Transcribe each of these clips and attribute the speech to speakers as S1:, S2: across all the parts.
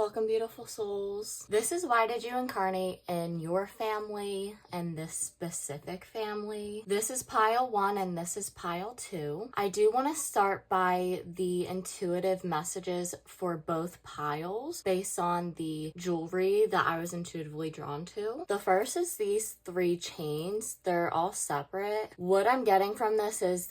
S1: Welcome, beautiful souls. This is why did you incarnate in your family and this specific family. This is pile 1 and this is pile 2. I do want to start by the intuitive messages for both piles based on the jewelry that I was intuitively drawn to. The first is these 3 chains. They're all separate. What I'm getting from this is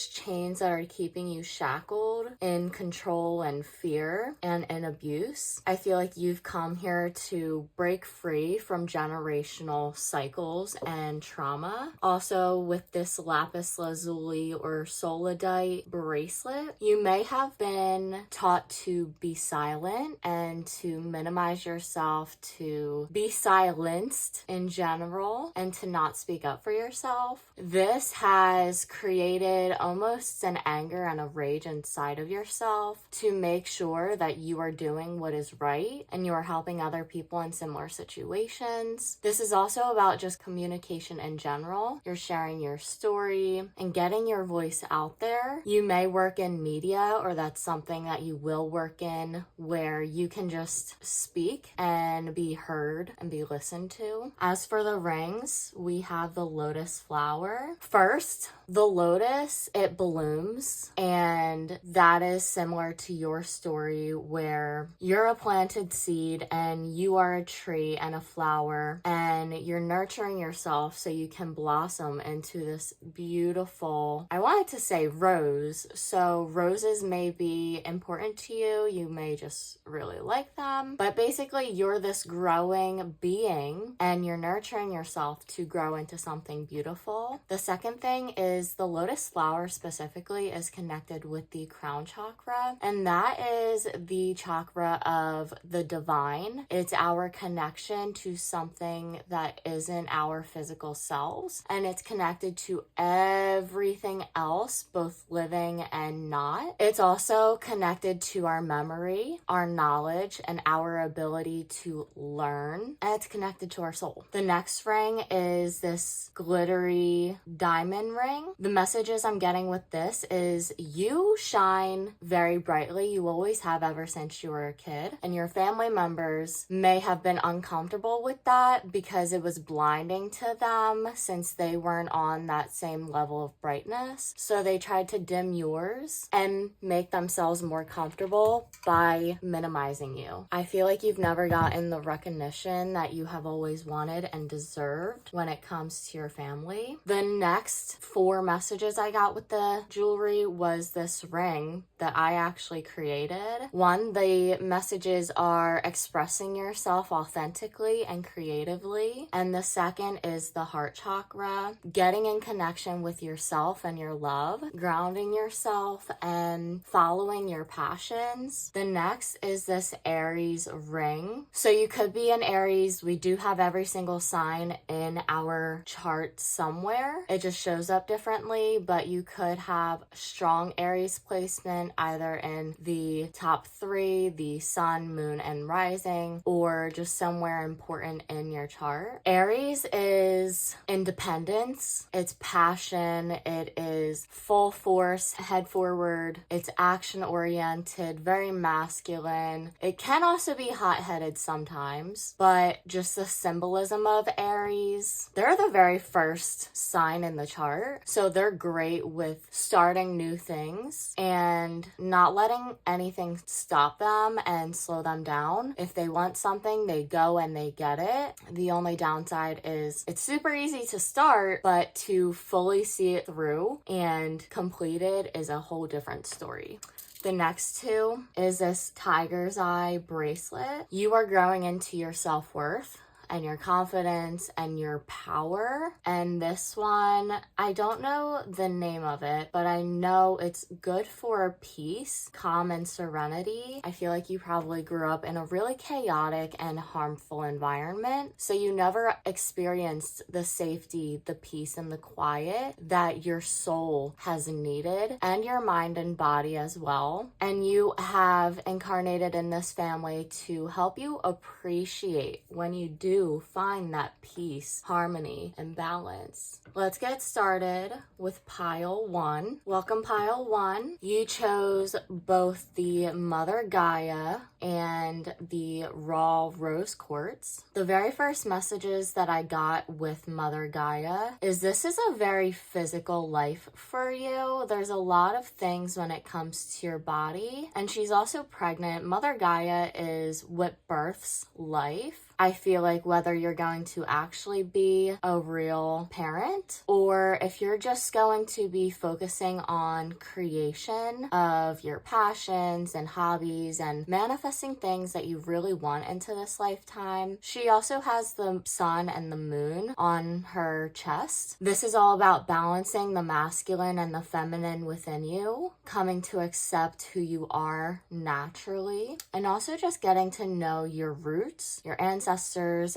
S1: chains that are keeping you shackled in control and fear and in abuse. I feel like you've come here to break free from generational cycles and trauma. Also, with this lapis lazuli or solidite bracelet, you may have been taught to be silent and to minimize yourself, to be silenced in general, and to not speak up for yourself. This has created almost an anger and a rage inside of yourself to make sure that you are doing what is right and you are helping other people in similar situations. This is also about just communication in general. You're sharing your story and getting your voice out there. You may work in media, or that's something that you will work in, where you can just speak and be heard and be listened to. As for the rings, we have the lotus flower. First, the lotus, it blooms, and that is similar to your story where you're a planted seed and you are a tree and a flower, and you're nurturing yourself so you can blossom into this beautiful, I wanted to say rose. So roses may be important to you. You may just really like them, but basically you're this growing being and you're nurturing yourself to grow into something beautiful. The second thing is the lotus flower specifically is connected with the crown chakra, and that is the chakra of the divine. It's our connection to something that isn't our physical selves, and it's connected to everything else, both living and not. It's also connected to our memory, our knowledge, and our ability to learn, and it's connected to our soul. The next ring is this glittery diamond ring. The messages I'm getting with this is you shine very brightly. You always have ever since you were a kid, and your family members may have been uncomfortable with that because it was blinding to them since they weren't on that same level of brightness. So they tried to dim yours and make themselves more comfortable by minimizing you. I feel like you've never gotten the recognition that you have always wanted and deserved when it comes to your family. The next 4 messages I got with the jewelry was this ring that I actually created. One, the messages are expressing yourself authentically and creatively. And the second is the heart chakra, getting in connection with yourself and your love, grounding yourself and following your passions. The next is this Aries ring. So you could be an Aries. We do have every single sign in our chart somewhere. It just shows up differently, but you could have strong Aries placement either in the top 3, the sun, moon, and rising, or just somewhere important in your chart. Aries is independence, it's passion, it is full force, head forward, it's action oriented, very masculine. It can also be hot-headed sometimes, but just the symbolism of Aries, they're the very first sign in the chart, so they're great with starting new things and not letting anything stop them and slow them down. If they want something, they go and they get it. The only downside is it's super easy to start, but to fully see it through and complete it is a whole different story. The next 2 is this tiger's eye bracelet. You are growing into your self-worth and your confidence and your power. And this one, I don't know the name of it, but I know it's good for peace, calm, and serenity. I feel like you probably grew up in a really chaotic and harmful environment, so you never experienced the safety, the peace, and the quiet that your soul has needed, and your mind and body as well. And you have incarnated in this family to help you appreciate when you do find that peace, harmony, and balance. Let's get started with pile 1. Welcome, pile 1. You chose both the Mother Gaia and the raw rose quartz. The very first messages that I got with Mother Gaia is this is a very physical life for you. There's a lot of things when it comes to your body, and she's also pregnant. Mother Gaia is what births life. I feel like whether you're going to actually be a real parent or if you're just going to be focusing on creation of your passions and hobbies and manifesting things that you really want into this lifetime. She also has the sun and the moon on her chest. This is all about balancing the masculine and the feminine within you, coming to accept who you are naturally, and also just getting to know your roots, your ancestors,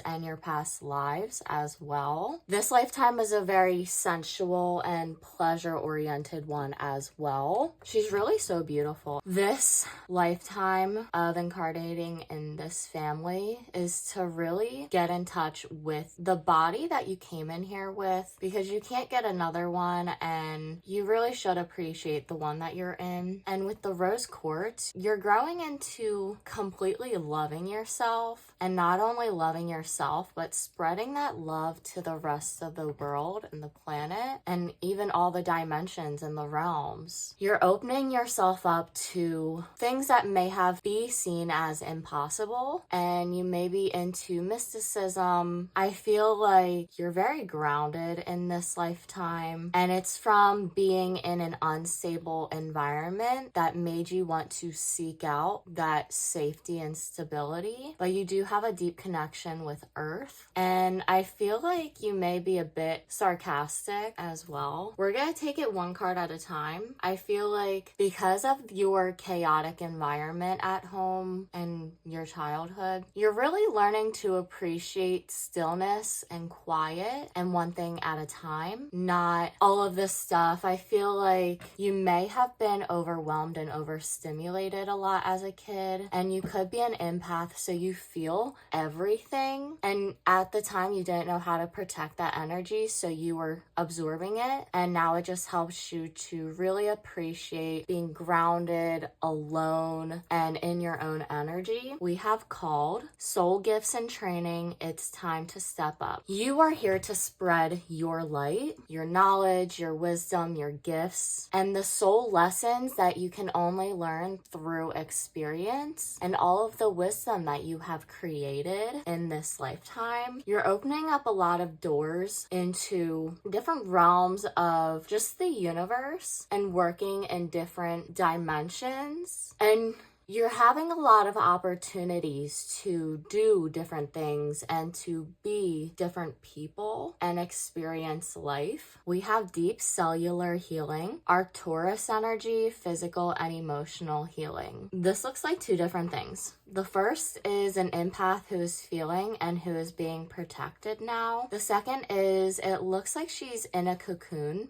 S1: and your past lives as well. This lifetime is a very sensual and pleasure-oriented one as well. She's really so beautiful. This lifetime of incarnating in this family is to really get in touch with the body that you came in here with, because you can't get another one, and you really should appreciate the one that you're in. And with the rose quartz, you're growing into completely loving yourself, and not only loving yourself, but spreading that love to the rest of the world and the planet, and even all the dimensions and the realms. You're opening yourself up to things that may have be seen as impossible, and you may be into mysticism. I feel like you're very grounded in this lifetime, and it's from being in an unstable environment that made you want to seek out that safety and stability. But you do have a deep connection with Earth, and I feel like you may be a bit sarcastic as well. We're gonna take it one card at a time. I feel like because of your chaotic environment at home and your childhood, you're really learning to appreciate stillness and quiet and one thing at a time, not all of this stuff. I feel like you may have been overwhelmed and overstimulated a lot as a kid, and you could be an empath, so you feel everything, and at the time you didn't know how to protect that energy, so you were absorbing it, and now it just helps you to really appreciate being grounded, alone, and in your own energy. We have called Soul Gifts and Training. It's time to step up. You are here to spread your light, your knowledge, your wisdom, your gifts, and the soul lessons that you can only learn through experience, and all of the wisdom that you have created in this lifetime. You're opening up a lot of doors into different realms of just the universe and working in different dimensions, and you're having a lot of opportunities to do different things and to be different people and experience life. We have deep cellular healing, Arcturus energy, physical and emotional healing. This looks like two different things. The first is an empath who is feeling and who is being protected now. The second is it looks like she's in a cocoon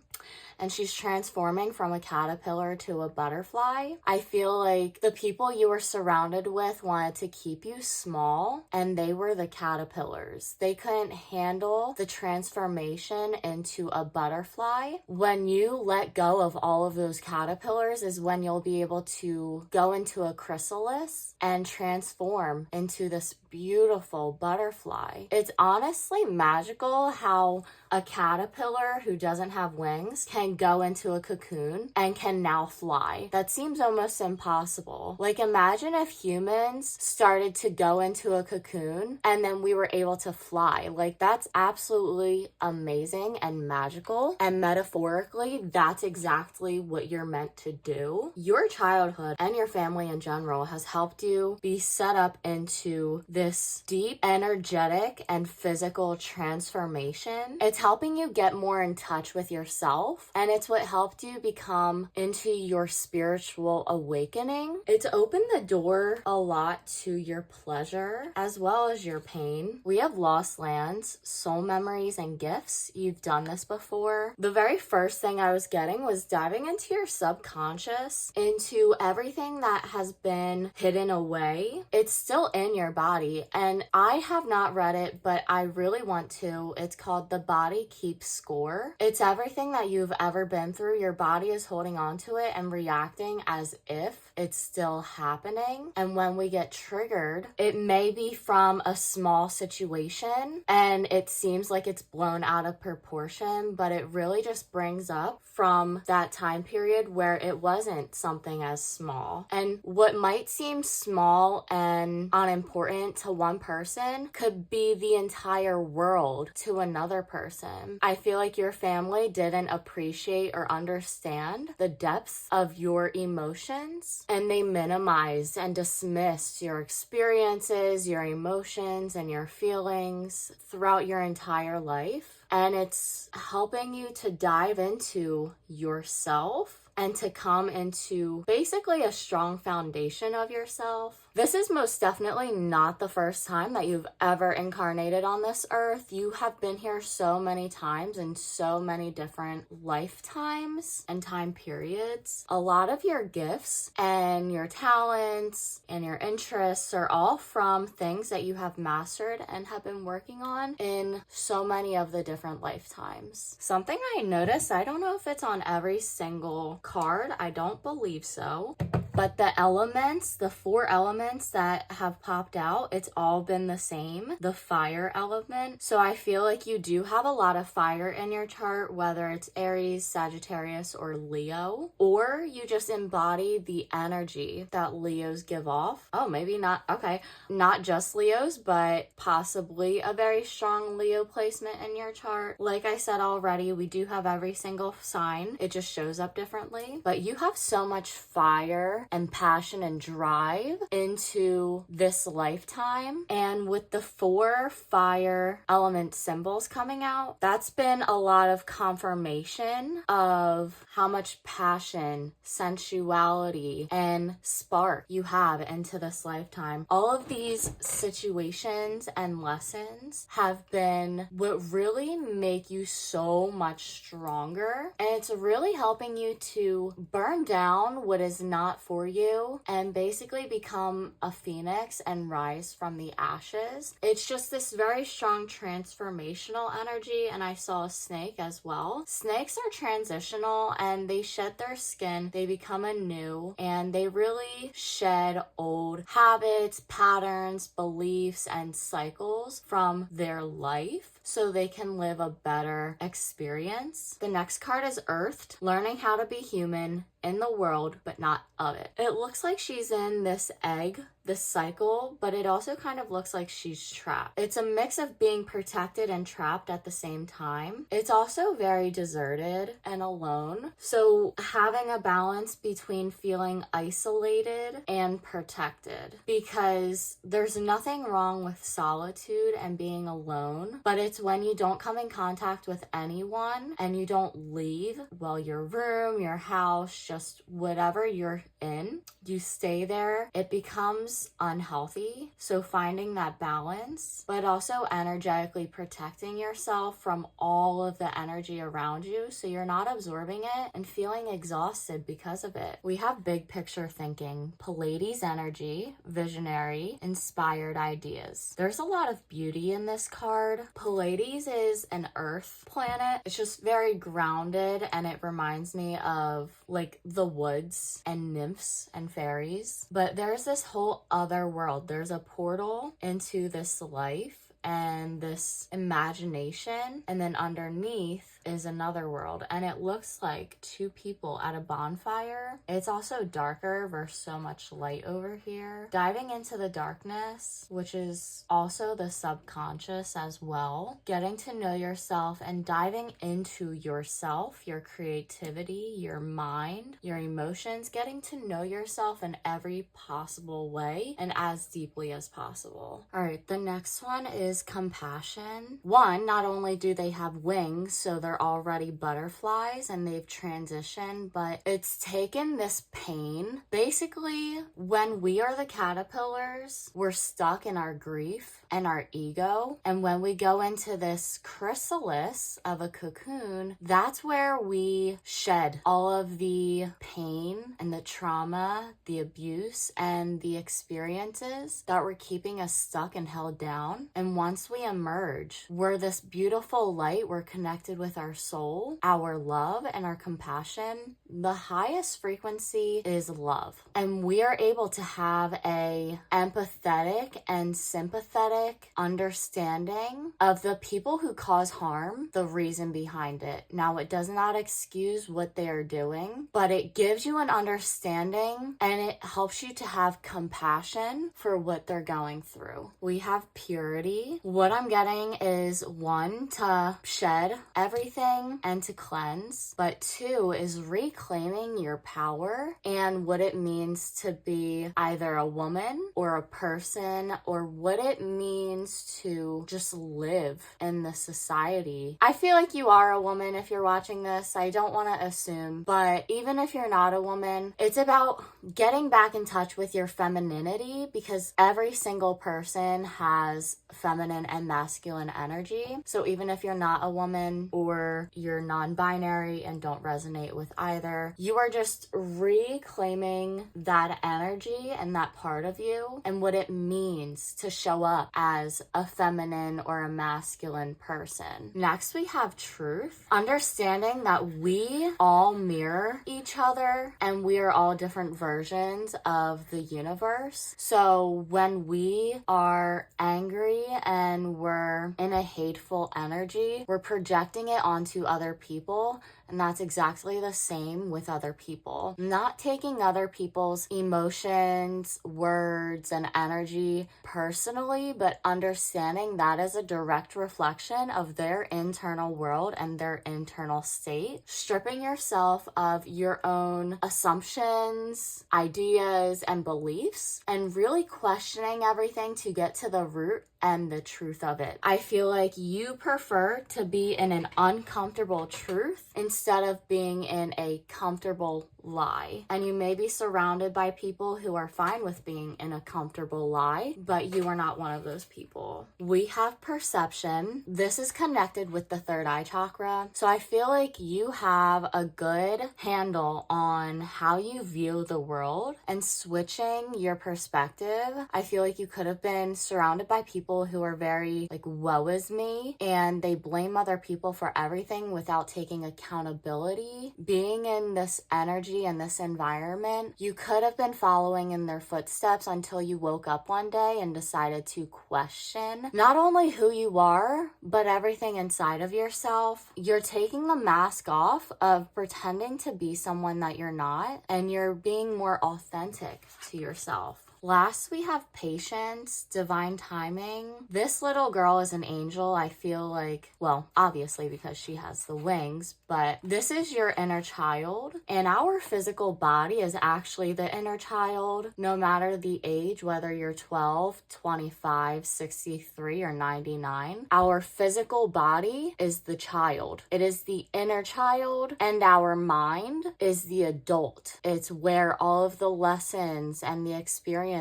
S1: and she's transforming from a caterpillar to a butterfly. I feel like the people you were surrounded with wanted to keep you small, and they were the caterpillars. They couldn't handle the transformation into a butterfly. When you let go of all of those caterpillars is when you'll be able to go into a chrysalis and transform into this beautiful butterfly. It's honestly magical how a caterpillar who doesn't have wings can go into a cocoon and can now fly. That seems almost impossible. Like, imagine if humans started to go into a cocoon and then we were able to fly. Like, that's absolutely amazing and magical. And metaphorically, that's exactly what you're meant to do. Your childhood and your family in general has helped you be set up into this deep, energetic, and physical transformation. It's helping you get more in touch with yourself, and it's what helped you become into your spiritual awakening. It's opened the door a lot to your pleasure as well as your pain. We have lost lands, soul memories, and gifts. You've done this before. The very first thing I was getting was diving into your subconscious, into everything that has been hidden away away. It's still in your body, and I have not read it, but I really want to. It's called The Body Keeps Score. It's everything that you've ever been through. Your body is holding on to it and reacting as if it's still happening. And when we get triggered, it may be from a small situation and it seems like it's blown out of proportion, but it really just brings up from that time period where it wasn't something as small. And what might seem small and unimportant to one person could be the entire world to another person. I feel like your family didn't appreciate or understand the depths of your emotions, and they minimized and dismissed your experiences, your emotions, and your feelings throughout your entire life. And it's helping you to dive into yourself and to come into basically a strong foundation of yourself. This is most definitely not the first time that you've ever incarnated on this earth. You have been here so many times in so many different lifetimes and time periods. A lot of your gifts and your talents and your interests are all from things that you have mastered and have been working on in so many of the different lifetimes. Something I noticed, I don't know if it's on every single card, I don't believe so, but the elements, the 4 elements that have popped out, it's all been the same, the fire element. So I feel like you do have a lot of fire in your chart, whether it's Aries, Sagittarius, or Leo, or you just embody the energy that Leos give off. Oh, maybe not, okay, not just Leos, but possibly a very strong Leo placement in your chart. Like I said already, we do have every single sign. It just shows up differently. But you have so much fire and passion and drive into this lifetime. And with the 4 fire element symbols coming out, that's been a lot of confirmation of how much passion, sensuality, and spark you have into this lifetime. All of these situations and lessons have been what really make you so much stronger. And it's really helping you to burn down what is not for you and basically become a phoenix and rise from the ashes. It's just this very strong transformational energy, and I saw a snake as well. Snakes are transitional and they shed their skin, they become anew, and they really shed old habits, patterns, beliefs, and cycles from their life so they can live a better experience. The next card is Earthed, learning how to be human in the world, but not of it. It looks like she's in this egg, this cycle, but it also kind of looks like she's trapped. It's a mix of being protected and trapped at the same time. It's also very deserted and alone. So having a balance between feeling isolated and protected, because there's nothing wrong with solitude and being alone, but it's when you don't come in contact with anyone and you don't leave, well, your room, your house, just whatever you're in, you stay there, it becomes unhealthy. So finding that balance, but also energetically protecting yourself from all of the energy around you so you're not absorbing it and feeling exhausted because of it. We have big picture thinking, Pleiades energy, visionary, inspired ideas. There's a lot of beauty in this card. Pleiades is an earth planet. It's just very grounded, and it reminds me of like the woods and nymphs and fairies. But there's this whole other world. There's a portal into this life and this imagination, and then underneath is another world, and it looks like 2 people at a bonfire. It's also darker versus so much light over here. Diving into the darkness, which is also the subconscious as well. Getting to know yourself and diving into yourself, your creativity, your mind, your emotions, getting to know yourself in every possible way and as deeply as possible. All right, the next one is is compassion. One, not only do they have wings, so they're already butterflies and they've transitioned, but it's taken this pain. Basically, when we are the caterpillars, we're stuck in our grief and our ego. And when we go into this chrysalis of a cocoon, that's where we shed all of the pain and the trauma, the abuse, and the experiences that were keeping us stuck and held down. And once we emerge, we're this beautiful light. We're connected with our soul, our love, and our compassion. The highest frequency is love. And we are able to have a empathetic and sympathetic understanding of the people who cause harm, the reason behind it. Now, it does not excuse what they are doing, but it gives you an understanding and it helps you to have compassion for what they're going through. We have purity. What I'm getting is one, to shed everything and to cleanse, but two is reclaiming your power and what it means to be either a woman or a person, or what it means to just live in the society. I feel like you are a woman if you're watching this. I don't want to assume, but even if you're not a woman, it's about getting back in touch with your femininity, because every single person has feminine and masculine energy. So even if you're not a woman or you're non-binary and don't resonate with either, you are just reclaiming that energy and that part of you and what it means to show up as a feminine or a masculine person. Next, we have truth. Understanding that we all mirror each other and we are all different versions of the universe. So when we are angry and we're in a hateful energy, we're projecting it onto other people. And that's exactly the same with other people. Not taking other people's emotions, words, and energy personally, but understanding that is a direct reflection of their internal world and their internal state. Stripping yourself of your own assumptions, ideas, and beliefs, and really questioning everything to get to the root and the truth of it. I feel like you prefer to be in an uncomfortable truth instead of being in a comfortable lie. And you may be surrounded by people who are fine with being in a comfortable lie, but you are not one of those people. We have perception. This is connected with the third eye chakra. So I feel like you have a good handle on how you view the world and switching your perspective. I feel like you could have been surrounded by people who are very like, woe is me, and they blame other people for everything without taking accountability. Being in this energy and this environment, you could have been following in their footsteps until you woke up one day and decided to question not only who you are, but everything inside of yourself. You're taking the mask off of pretending to be someone that you're not, and you're being more authentic to yourself. Last, we have patience, divine timing. This little girl is an angel. I feel like, well, obviously because she has the wings, but this is your inner child, and our physical body is actually the inner child, no matter the age, whether you're 12, 25, 63, or 99. Our physical body is the child. It is the inner child, and our mind is the adult. It's where all of the lessons and the experiences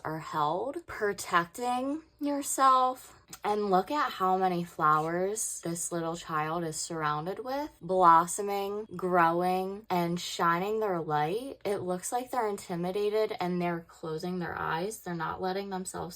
S1: are held. Protecting yourself. And look at how many flowers this little child is surrounded with, blossoming, growing, and shining their light. It looks like they're intimidated and they're closing their eyes. They're not letting themselves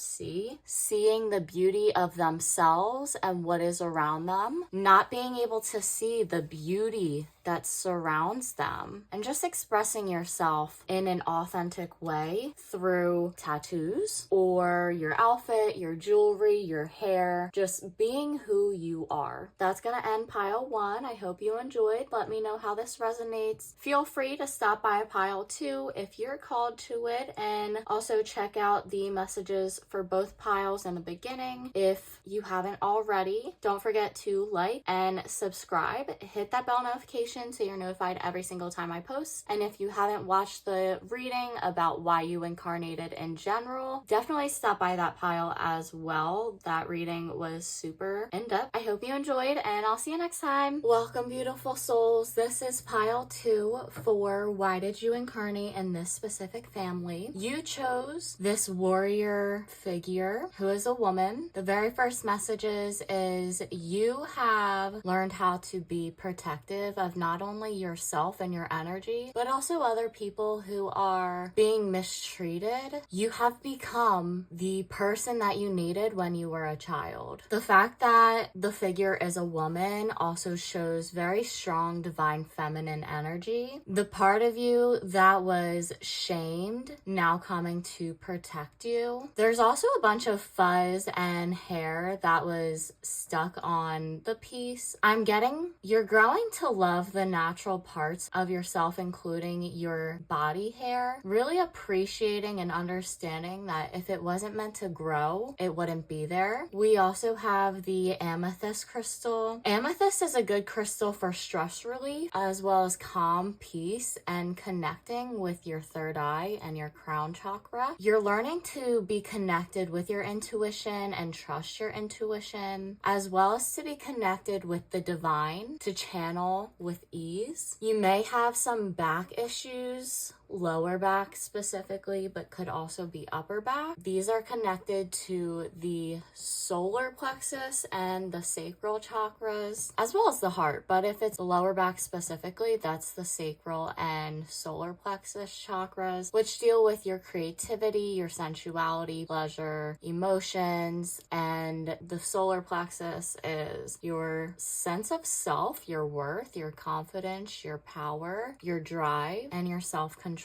S1: seeing the beauty of themselves and what is around them, not being able to see the beauty that surrounds them, and just expressing yourself in an authentic way through tattoos or your outfit, your jewelry, your hair, just being who you are. That's gonna end pile 1. I hope you enjoyed. Let me know how this resonates. Feel free to stop by pile 2 if you're called to it, and also check out the messages for both piles in the beginning if you haven't already. Don't forget to like and subscribe. Hit that bell notification so you're notified every single time I post. And if you haven't watched the reading about why you incarnated in general, definitely stop by that pile as well. That reading was super in-depth. I hope you enjoyed, and I'll see you next time. Welcome, beautiful souls. This is pile 2 for why did you incarnate in this specific family. You chose this warrior figure who is a woman. The very first messages is you have learned how to be protective of not only yourself and your energy, but also other people who are being mistreated. You have become the person that you needed when you were a child. The fact that the figure is a woman also shows very strong divine feminine energy. The part of you that was shamed now coming to protect you. There's also a bunch of fuzz and hair that was stuck on the piece. I'm getting you're growing to love the natural parts of yourself, including your body hair. Really appreciating and understanding that if it wasn't meant to grow, it wouldn't be there. We also have the amethyst crystal. Amethyst is a good crystal for stress relief, as well as calm, peace, and connecting with your third eye and your crown chakra. You're learning to be connected with your intuition and trust your intuition, as well as to be connected with the divine, to channel with ease. You may have some back issues, lower back specifically, but could also be upper back. These are connected to the solar plexus and the sacral chakras, as well as the heart. But if it's lower back specifically, that's the sacral and solar plexus chakras, which deal with your creativity, your sensuality, pleasure, emotions. And the solar plexus is your sense of self, your worth, your confidence, your power, your drive, and your self-control.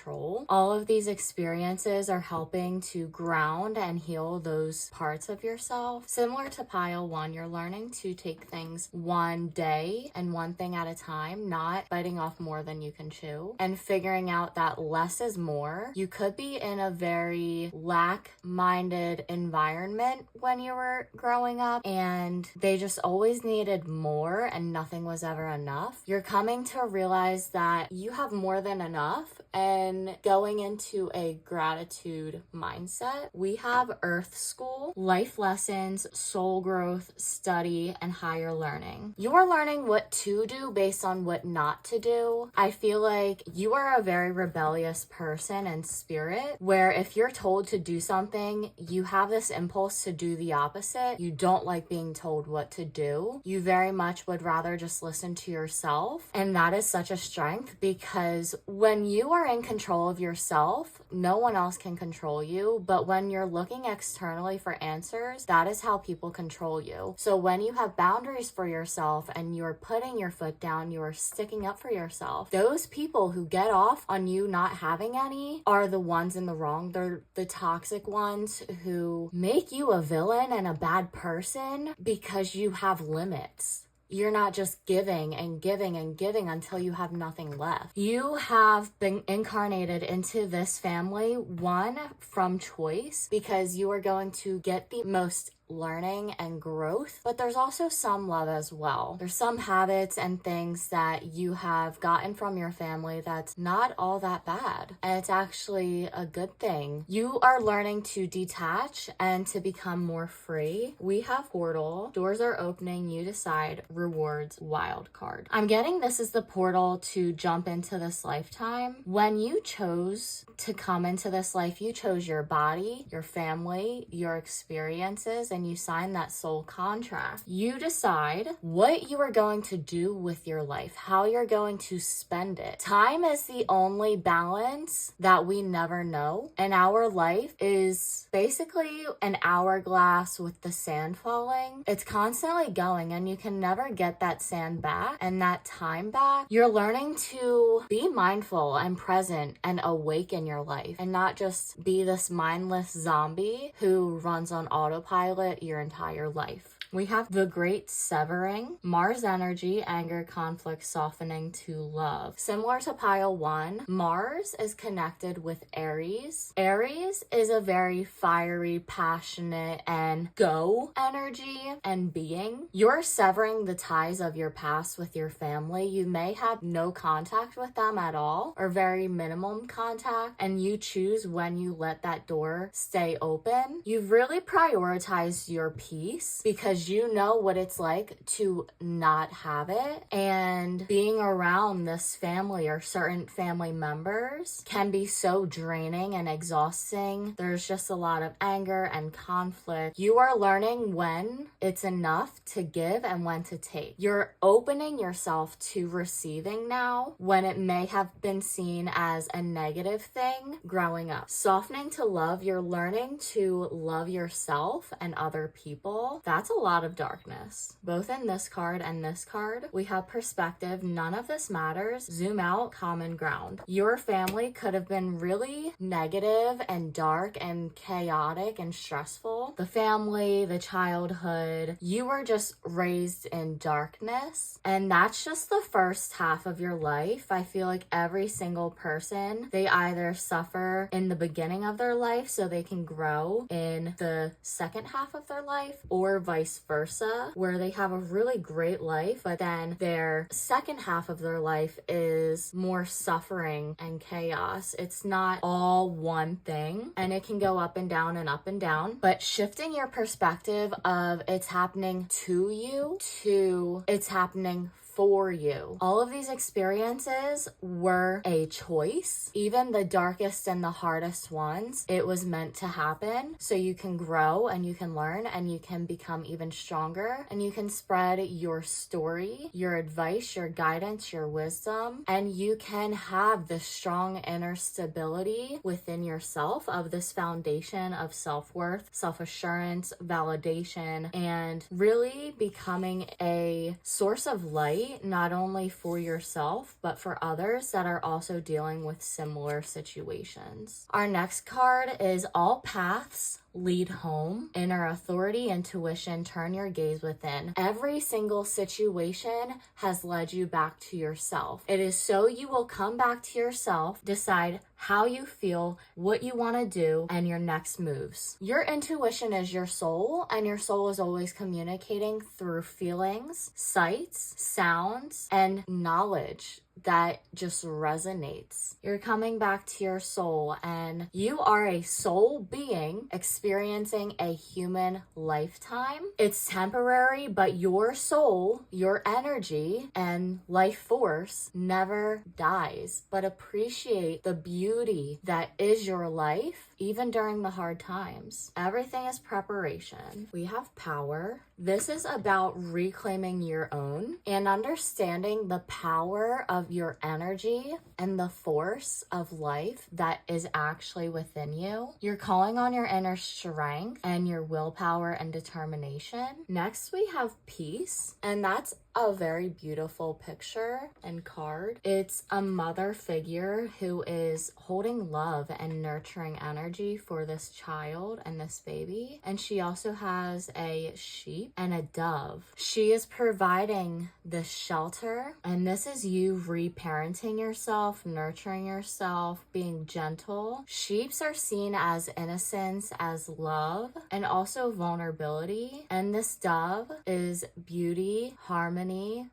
S1: All of these experiences are helping to ground and heal those parts of yourself. Similar to pile 1, you're learning to take things one day and one thing at a time, not biting off more than you can chew, and figuring out that less is more. You could be in a very lack-minded environment when you were growing up, and they just always needed more and nothing was ever enough. You're coming to realize that you have more than enough, and going into a gratitude mindset. We have Earth School, life lessons, soul growth, study, and higher learning. You are learning what to do based on what not to do. I feel like you are a very rebellious person in spirit, where if you're told to do something, you have this impulse to do the opposite. You don't like being told what to do. You very much would rather just listen to yourself. And that is such a strength, because when you are in control of yourself, no one else can control you. But when you're looking externally for answers, that is how people control you. So when you have boundaries for yourself and you're putting your foot down, you're sticking up for yourself, those people who get off on you not having any are the ones in the wrong. They're the toxic ones who make you a villain and a bad person because you have limits. You're not just giving and giving and giving until you have nothing left. You have been incarnated into this family, one, from choice, because you are going to get the most learning and growth, but there's also some love as well. There's some habits and things that you have gotten from your family that's not all that bad, and it's actually a good thing. You are learning to detach and to become more free. We have portal, doors are opening, you decide, rewards, wild card. I'm getting this is the portal to jump into this lifetime. When you chose to come into this life, you chose your body, your family, your experiences, and you sign that soul contract. You decide what you are going to do with your life, how you're going to spend it. Time is the only balance that we never know, and our life is basically an hourglass with the sand falling. It's constantly going, and you can never get that sand back and that time back. You're learning to be mindful and present and awake in your life, and not just be this mindless zombie who runs on autopilot your entire life. We have the great severing, Mars energy, anger, conflict, softening to love. Similar to pile 1, Mars is connected with Aries. Aries is a very fiery, passionate, and go energy and being. You're severing the ties of your past with your family. You may have no contact with them at all or very minimum contact, and you choose when you let that door stay open. You've really prioritized your peace because you know what it's like to not have it, and being around this family or certain family members can be so draining and exhausting. There's just a lot of anger and conflict. You are learning when it's enough to give and when to take. You're opening yourself to receiving now when it may have been seen as a negative thing growing up. Softening to love, you're learning to love yourself and other people. That's a lot of darkness. Both in this card and this card, we have perspective. None of this matters. Zoom out, common ground. Your family could have been really negative and dark and chaotic and stressful. The family, the childhood, you were just raised in darkness. And that's just the first half of your life. I feel like every single person, they either suffer in the beginning of their life so they can grow in the second half of their life, or vice versa, where they have a really great life, but then their second half of their life is more suffering and chaos. It's not all one thing, and it can go up and down and up and down, but shifting your perspective of it's happening to you to it's happening for you. All of these experiences were a choice. Even the darkest and the hardest ones, it was meant to happen so you can grow and you can learn and you can become even stronger and you can spread your story, your advice, your guidance, your wisdom, and you can have this strong inner stability within yourself of this foundation of self-worth, self-assurance, validation, and really becoming a source of light not only for yourself, but for others that are also dealing with similar situations. Our next card is All Paths Lead Home. Inner authority, intuition, turn your gaze within. Every single situation has led you back to yourself. It is so you will come back to yourself, decide how you feel, what you want to do, and your next moves. Your intuition is your soul, and your soul is always communicating through feelings, sights, sounds, and knowledge that just resonates. You're coming back to your soul, and you are a soul being experiencing a human lifetime. It's temporary, but your soul, your energy, and life force never dies. But appreciate the beauty that is your life, even during the hard times. Everything is preparation. We have power. This is about reclaiming your own and understanding the power of your energy and the force of life that is actually within you. You're calling on your inner strength and your willpower and determination. Next, we have peace, and that's a very beautiful picture and card. It's a mother figure who is holding love and nurturing energy for this child and this baby. And she also has a sheep and a dove. She is providing this shelter, and this is you reparenting yourself, nurturing yourself, being gentle. Sheeps are seen as innocence, as love, and also vulnerability. And this dove is beauty, harmony,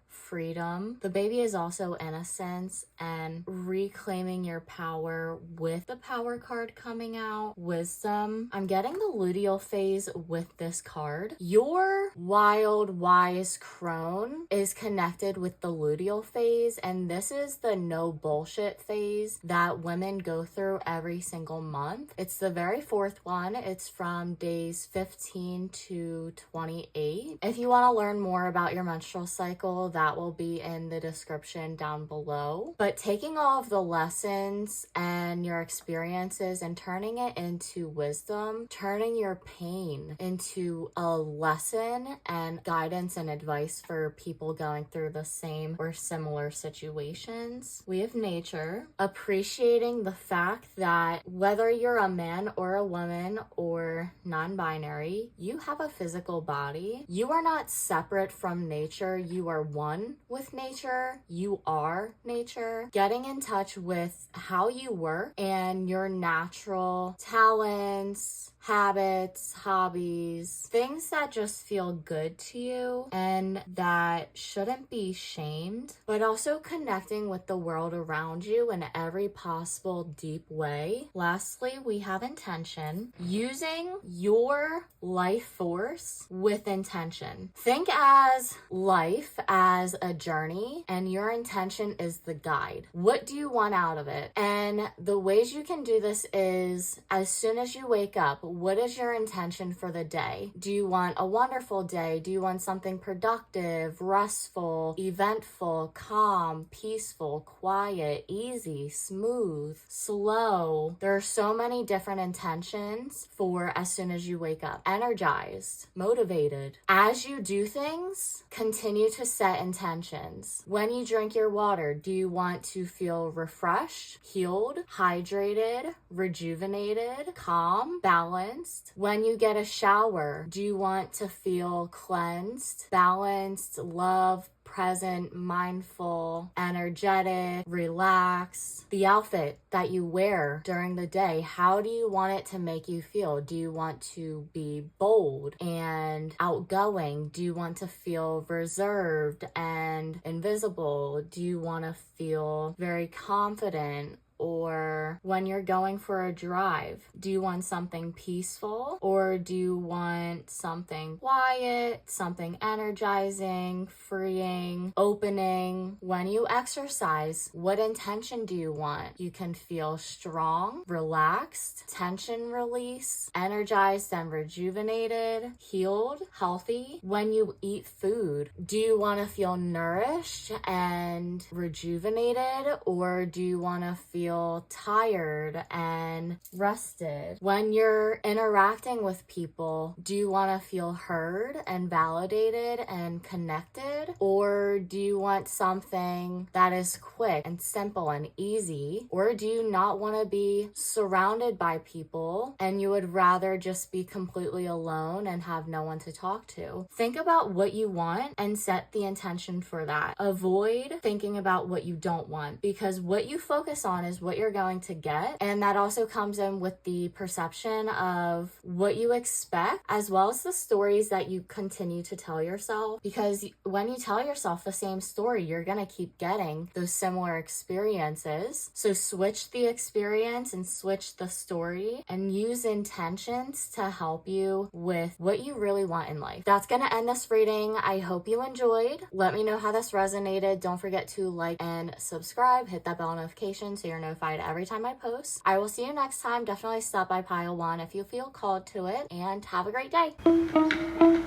S1: freedom. The baby is also innocence and reclaiming your power with the power card coming out. Wisdom. I'm getting the luteal phase with this card. Your wild, wise crone is connected with the luteal phase, and this is the no bullshit phase that women go through every single month. It's the very fourth one. It's from days 15 to 28. If you want to learn more about your menstrual cycle, that that will be in the description down below. But taking all of the lessons and your experiences and turning it into wisdom, turning your pain into a lesson and guidance and advice for people going through the same or similar situations. We have nature, appreciating the fact that whether you're a man or a woman or non-binary, you have a physical body. You are not separate from nature. You are one with nature. You are nature. Getting in touch with how you work and your natural talents, habits, hobbies, things that just feel good to you and that shouldn't be shamed, but also connecting with the world around you in every possible deep way. Lastly, we have intention, using your life force with intention. Think as life as a journey and your intention is the guide. What do you want out of it? And the ways you can do this is as soon as you wake up, what is your intention for the day? Do you want a wonderful day? Do you want something productive, restful, eventful, calm, peaceful, quiet, easy, smooth, slow? There are so many different intentions for as soon as you wake up. Energized, motivated. As you do things, continue to set intentions. When you drink your water, do you want to feel refreshed, healed, hydrated, rejuvenated, calm, balanced? When you get a shower, do you want to feel cleansed, balanced, loved, present, mindful, energetic, relaxed? The outfit that you wear during the day, how do you want it to make you feel? Do you want to be bold and outgoing? Do you want to feel reserved and invisible? Do you want to feel very confident? Or when you're going for a drive, do you want something peaceful or do you want something quiet, something energizing, freeing, opening? When you exercise, what intention do you want? You can feel strong, relaxed, tension release, energized and rejuvenated, healed, healthy. When you eat food, do you want to feel nourished and rejuvenated or do you want to feel tired and rested? When you're interacting with people, do you want to feel heard and validated and connected? Or do you want something that is quick and simple and easy? Or do you not want to be surrounded by people and you would rather just be completely alone and have no one to talk to? Think about what you want and set the intention for that. Avoid thinking about what you don't want, because what you focus on is what you're going to get. And that also comes in with the perception of what you expect, as well as the stories that you continue to tell yourself. Because when you tell yourself the same story, you're going to keep getting those similar experiences. So switch the experience and switch the story and use intentions to help you with what you really want in life. That's going to end this reading. I hope you enjoyed. Let me know how this resonated. Don't forget to like and subscribe. Hit that bell notification so you're notified every time I post. I will see you next time. Definitely stop by pile 1 if you feel called to it, and have a great day.